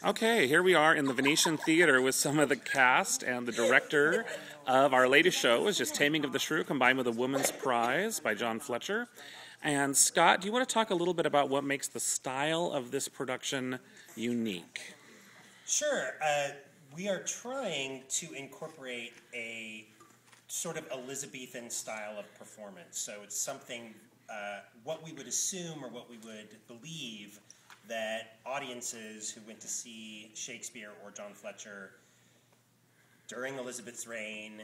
Okay, here we are in the Venetian Theater with some of the cast and the director of our latest show, is just Taming of the Shrew, combined with A Woman's Prize by John Fletcher. And Scott, do you want to talk a little bit about what makes the style of this production unique? Sure. We are trying to incorporate a sort of Elizabethan style of performance. So it's something, what we would assume or what we would believe that audiences who went to see Shakespeare or John Fletcher during Elizabeth's reign,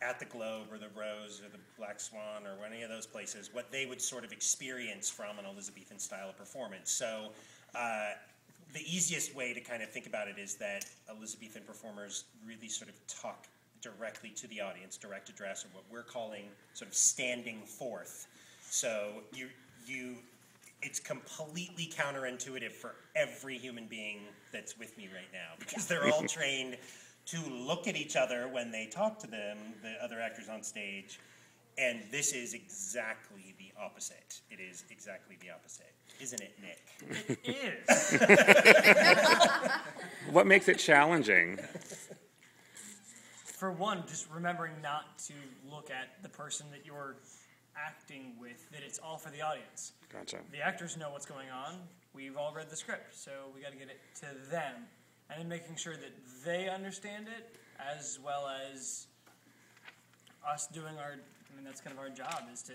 at the Globe or the Rose or the Black Swan or any of those places, what they would sort of experience from an Elizabethan style of performance. So the easiest way to kind of think about it is that Elizabethan performers really sort of talk directly to the audience, direct address, or what we're calling sort of standing forth. So it's completely counterintuitive for every human being that's with me right now, because they're all trained to look at each other when they talk to them, the other actors on stage, and this is exactly the opposite. It is exactly the opposite. Isn't it, Nick? It is. What makes it challenging? For one, just remembering not to look at the person that you're acting with, that it's all for the audience. Gotcha. The actors know what's going on. We've all read the script, so we got to get it to them. And then making sure that they understand it, as well as us doing that's kind of our job, is to,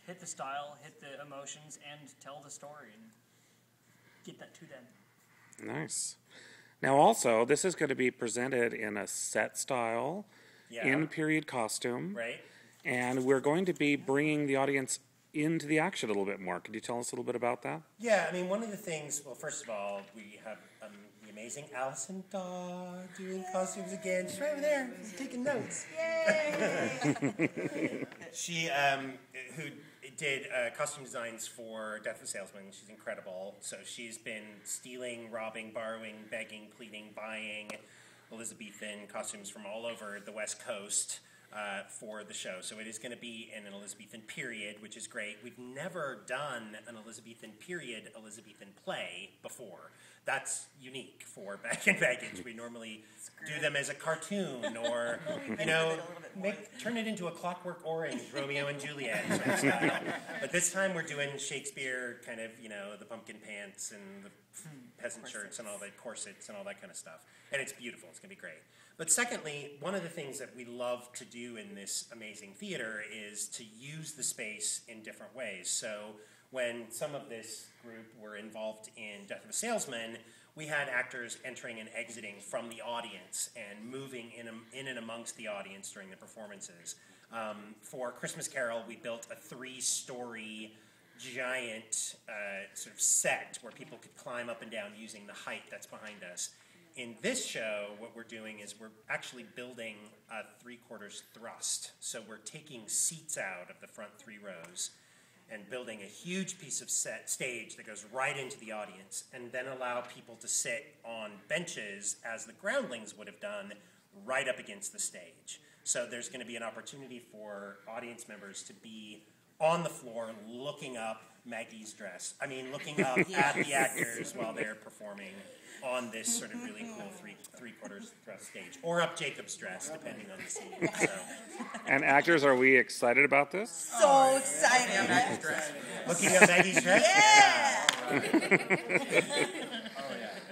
hit the style, hit the emotions, and tell the story, and get that to them. Nice. Now also, this is going to be presented in a set style, in period costume. Right. And we're going to be bringing the audience into the action a little bit more. Could you tell us a little bit about that? Yeah, I mean, one of the things, well, first of all, we have the amazing Allison Daw doing costumes again. She's right over there. She's taking notes. Yay! She, who did costume designs for Death of a Salesman. She's incredible. So she's been stealing, robbing, borrowing, begging, pleading, buying Elizabethan costumes from all over the West Coast for the show. So it is going to be in an Elizabethan period, which is great. We've never done an Elizabethan period Elizabethan play before. That's unique for Back in Baggage. We normally do them as a cartoon or, turn it into a Clockwork Orange, Romeo and Juliet sort of style. But this time we're doing Shakespeare, kind of, the pumpkin pants and the peasant shirts and all the corsets and all that kind of stuff. And it's beautiful. It's going to be great. But secondly, one of the things that we love to do in this amazing theater is to use the space in different ways. So when some of this group were involved in Death of a Salesman, we had actors entering and exiting from the audience and moving in and amongst the audience during the performances. For Christmas Carol, we built a 3-story giant sort of set where people could climb up and down using the height that's behind us. In this show, what we're doing is we're actually building a 3/4 thrust. So we're taking seats out of the front 3 rows and building a huge piece of stage that goes right into the audience, and then allow people to sit on benches, as the groundlings would have done, right up against the stage. So there's going to be an opportunity for audience members to be on the floor looking up Maggie's dress. Looking up at the actors while they're performing on this sort of really cool 3/4 thrust stage, or up Jacob's dress, depending on the scene. So. And actors, are we excited about this? So excited! Looking up Maggie's dress? Yeah!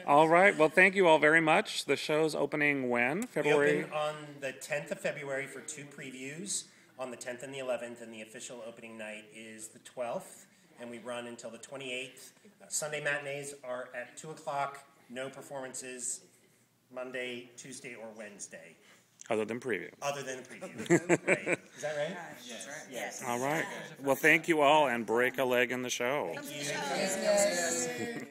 All right. Well, thank you all very much. The show's opening when? February? We open on the 10th of February for 2 previews, on the 10th and the 11th, and the official opening night is the 12th, and we run until the 28th. Sunday matinees are at 2 o'clock. No performances Monday, Tuesday, or Wednesday. Other than preview. Other than the preview. Right. Is that right? Yes. Yes. All right. Well, thank you all, and break a leg in the show. Thank you.